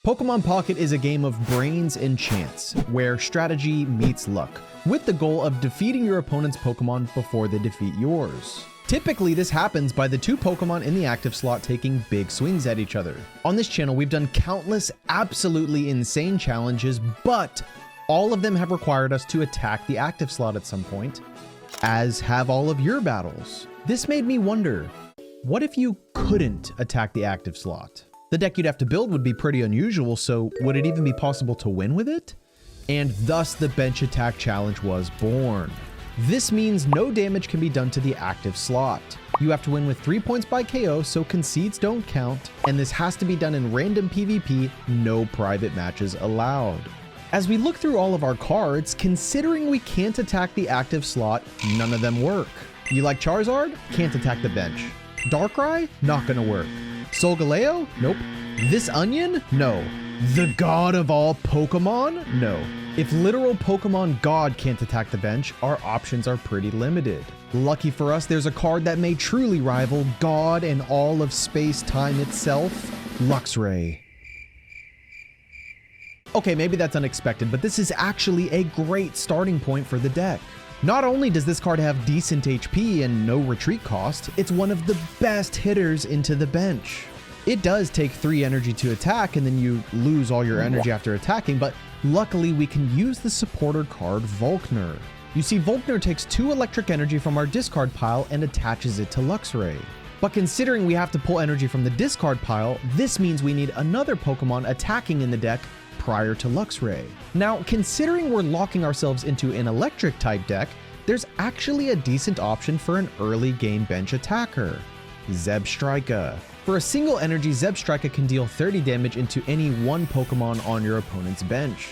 Pokemon Pocket is a game of brains and chance, where strategy meets luck, with the goal of defeating your opponent's Pokemon before they defeat yours. Typically, this happens by the two Pokemon in the active slot taking big swings at each other. On this channel, we've done countless absolutely insane challenges, but all of them have required us to attack the active slot at some point, as have all of your battles. This made me wonder, what if you couldn't attack the active slot? The deck you'd have to build would be pretty unusual, so would it even be possible to win with it? And thus the bench attack challenge was born. This means no damage can be done to the active slot. You have to win with 3 points by KO, so concedes don't count, and this has to be done in random PvP, no private matches allowed. As we look through all of our cards, considering we can't attack the active slot, none of them work. You like Charizard? Can't attack the bench. Darkrai? Not gonna work. Solgaleo? Nope. This Onion? No. The god of all Pokemon? No. If literal Pokemon God can't attack the bench, our options are pretty limited. Lucky for us, there's a card that may truly rival God and all of space-time itself, Luxray. Okay, maybe that's unexpected, but this is actually a great starting point for the deck. Not only does this card have decent HP and no retreat cost, it's one of the best hitters into the bench. It does take 3 energy to attack, and then you lose all your energy after attacking, but luckily we can use the supporter card Volkner. You see, Volkner takes 2 electric energy from our discard pile and attaches it to Luxray. But considering we have to pull energy from the discard pile, this means we need another Pokemon attacking in the deck prior to Luxray. Now, considering we're locking ourselves into an electric type deck, there's actually a decent option for an early game bench attacker, Zebstrika. For a single energy, Zebstrika can deal 30 damage into any one Pokemon on your opponent's bench.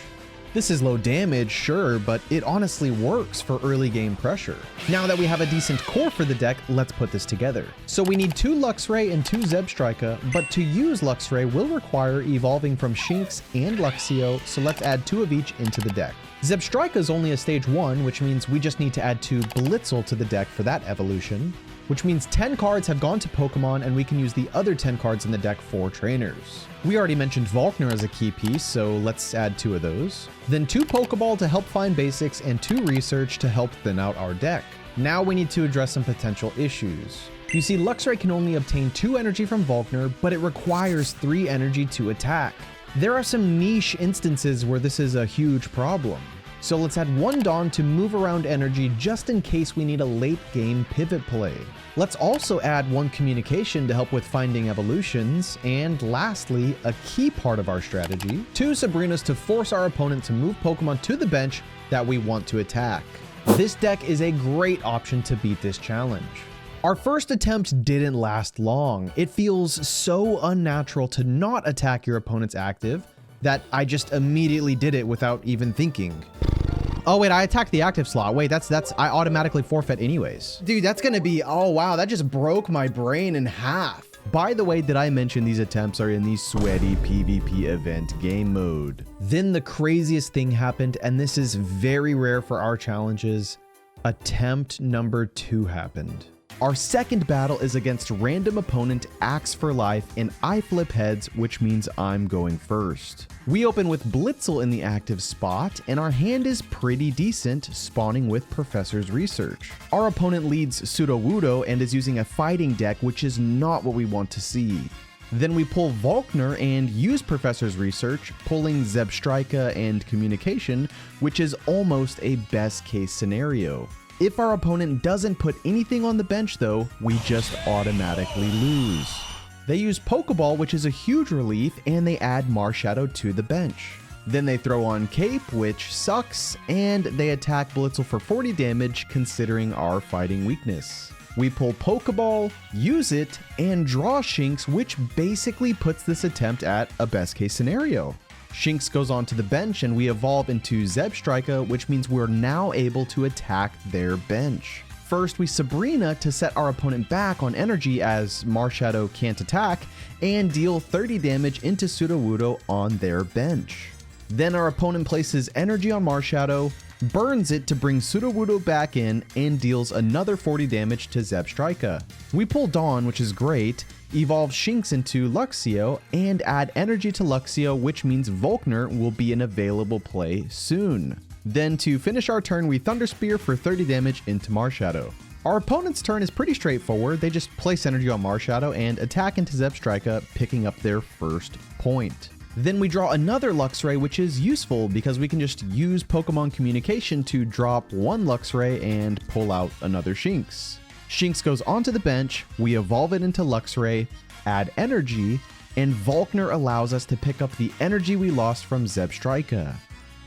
This is low damage, sure, but it honestly works for early game pressure. Now that we have a decent core for the deck, let's put this together. So we need 2 Luxray and 2 Zebstrika, but to use Luxray will require evolving from Shinx and Luxio, so let's add 2 of each into the deck. Zebstrika is only a stage 1, which means we just need to add 2 Blitzel to the deck for that evolution, which means 10 cards have gone to Pokemon and we can use the other 10 cards in the deck for trainers. We already mentioned Volkner as a key piece, so let's add 2 of those. Then 2 Pokeball to help find basics and 2 Research to help thin out our deck. Now we need to address some potential issues. You see, Luxray can only obtain 2 energy from Volkner, but it requires 3 energy to attack. There are some niche instances where this is a huge problem. So let's add 1 Dawn to move around energy just in case we need a late game pivot play. Let's also add 1 Communication to help with finding evolutions, and lastly, a key part of our strategy, 2 Sabrinas to force our opponent to move Pokemon to the bench that we want to attack. This deck is a great option to beat this challenge. Our first attempt didn't last long. It feels so unnatural to not attack your opponent's active that I just immediately did it without even thinking. Oh wait, I attacked the active slot. Wait, I automatically forfeit anyways. Dude, that's gonna be, oh wow, that just broke my brain in half. By the way, did I mention these attempts are in the sweaty PvP event game mode? Then the craziest thing happened, and this is very rare for our challenges. Attempt number 2 happened. Our second battle is against random opponent Axe for Life, and I flip heads, which means I'm going first. We open with Blitzel in the active spot, and our hand is pretty decent, spawning with Professor's Research. Our opponent leads Sudowoodo and is using a fighting deck, which is not what we want to see. Then we pull Volkner and use Professor's Research, pulling Zebstrika and Communication, which is almost a best case scenario. If our opponent doesn't put anything on the bench though, we just automatically lose. They use Pokeball, which is a huge relief, and they add Marshadow to the bench. Then they throw on Cape, which sucks, and they attack Blitzel for 40 damage considering our fighting weakness. We pull Pokeball, use it, and draw Shinx, which basically puts this attempt at a best case scenario. Shinx goes onto the bench and we evolve into Zebstrika, which means we're now able to attack their bench. First, we Sabrina to set our opponent back on energy as Marshadow can't attack, and deal 30 damage into Sudowoodo on their bench. Then our opponent places energy on Marshadow, burns it to bring Sudowoodo back in, and deals another 40 damage to Zebstrika. We pull Dawn, which is great, evolve Shinx into Luxio, and add energy to Luxio, which means Volkner will be an available play soon. Then to finish our turn, we Thunder Spear for 30 damage into Marshadow. Our opponent's turn is pretty straightforward. They just place energy on Marshadow and attack into Zebstrika, picking up their first point. Then we draw another Luxray, which is useful because we can just use Pokemon Communication to drop one Luxray and pull out another Shinx. Shinx goes onto the bench, we evolve it into Luxray, add energy, and Volkner allows us to pick up the energy we lost from Zebstrika.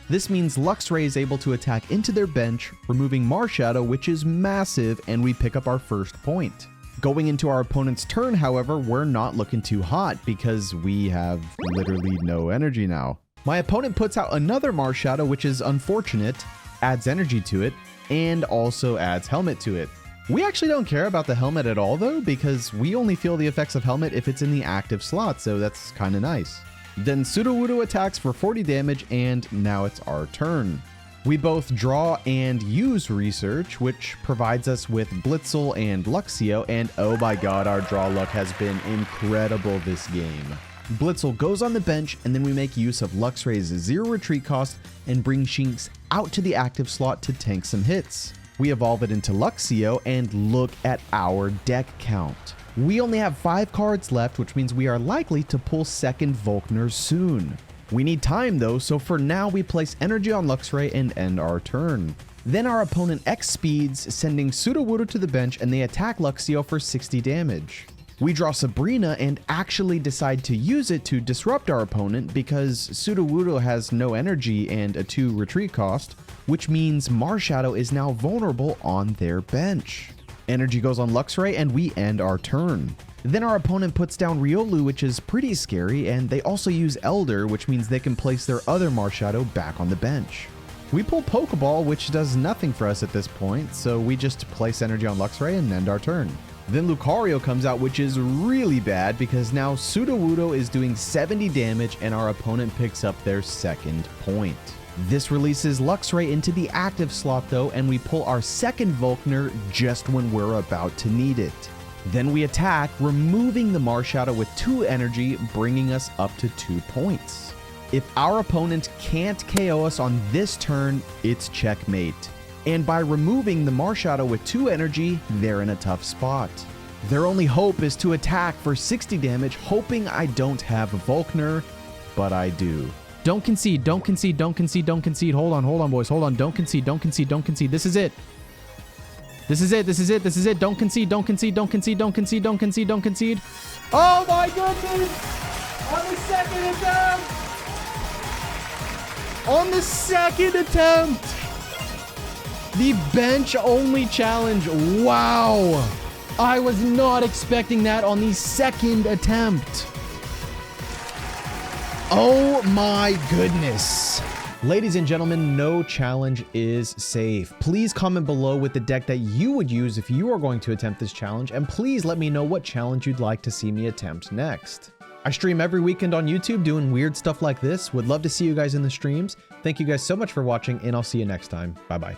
This means Luxray is able to attack into their bench, removing Marshadow, which is massive, and we pick up our first point. Going into our opponent's turn, however, we're not looking too hot because we have literally no energy now. My opponent puts out another Marshadow, which is unfortunate, adds energy to it, and also adds Helmet to it. We actually don't care about the Helmet at all though, because we only feel the effects of Helmet if it's in the active slot, so that's kinda nice. Then Sudowoodo attacks for 40 damage, and now it's our turn. We both draw and use Research, which provides us with Blitzel and Luxio, and oh my god, our draw luck has been incredible this game. Blitzel goes on the bench, and then we make use of Luxray's 0 retreat cost and bring Shinx out to the active slot to tank some hits. We evolve it into Luxio, and look at our deck count. We only have 5 cards left, which means we are likely to pull second Volkner soon. We need time though, so for now we place energy on Luxray and end our turn. Then our opponent X speeds, sending Sudowoodo to the bench, and they attack Luxio for 60 damage. We draw Sabrina and actually decide to use it to disrupt our opponent because Sudowoodo has no energy and a 2 retreat cost, which means Marshadow is now vulnerable on their bench. Energy goes on Luxray and we end our turn. Then our opponent puts down Riolu, which is pretty scary, and they also use Elder, which means they can place their other Marshadow back on the bench. We pull Pokeball, which does nothing for us at this point, so we just place energy on Luxray and end our turn. Then Lucario comes out, which is really bad because now Sudowoodo is doing 70 damage and our opponent picks up their second point. This releases Luxray into the active slot though, and we pull our second Volkner just when we're about to need it. Then we attack, removing the Marshadow with 2 energy, bringing us up to 2 points. If our opponent can't KO us on this turn, it's checkmate. And by removing the Marshadow with 2 energy, they're in a tough spot. Their only hope is to attack for 60 damage, hoping I don't have Volkner, but I do. Don't concede, don't concede, don't concede, don't concede. Hold on, boys, hold on. Don't concede, don't concede, don't concede. This is it. This is it, this is it, this is it. Don't concede, don't concede, don't concede, don't concede, don't concede, don't concede. Oh my goodness! On the second attempt! On the second attempt! The bench only challenge. Wow! I was not expecting that on the second attempt. Oh my goodness. Ladies and gentlemen, no challenge is safe. Please comment below with the deck that you would use if you are going to attempt this challenge, and please let me know what challenge you'd like to see me attempt next. I stream every weekend on YouTube doing weird stuff like this. Would love to see you guys in the streams. Thank you guys so much for watching, and I'll see you next time. Bye-bye.